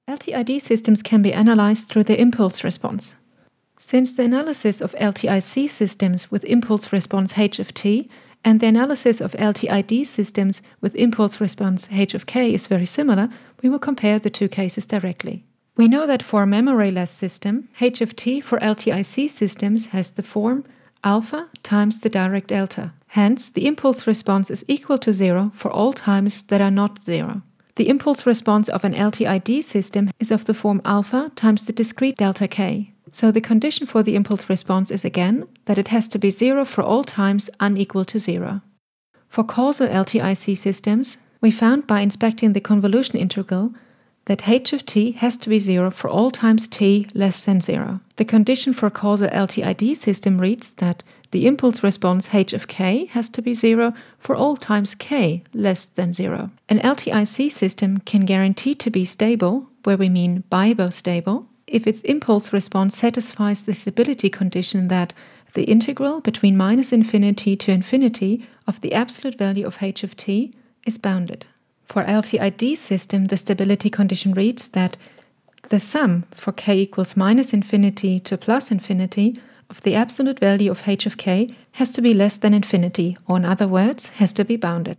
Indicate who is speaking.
Speaker 1: LTID systems can be analyzed through the impulse response. Since the analysis of LTIC systems with impulse response h of t and the analysis of LTID systems with impulse response h of k is very similar, we will compare the two cases directly. We know that for a memoryless system, h of t for LTIC systems has the form alpha times the direct delta. Hence, the impulse response is equal to 0 for all times that are not 0. The impulse response of an LTID system is of the form alpha times the discrete delta k. So the condition for the impulse response is again that it has to be 0 for all times unequal to 0. For causal LTIC systems, we found by inspecting the convolution integral that h of t has to be 0 for all times t less than 0. The condition for a causal LTID system reads that the impulse response h of k has to be 0 for all times k less than 0. An LTIC system can guarantee to be stable, where we mean bistable, if its impulse response satisfies the stability condition that the integral between -infinity to infinity of the absolute value of h of t is bounded. For LTID system, the stability condition reads that the sum for k equals -infinity to +infinity of the absolute value of h of k has to be less than infinity, or in other words, has to be bounded.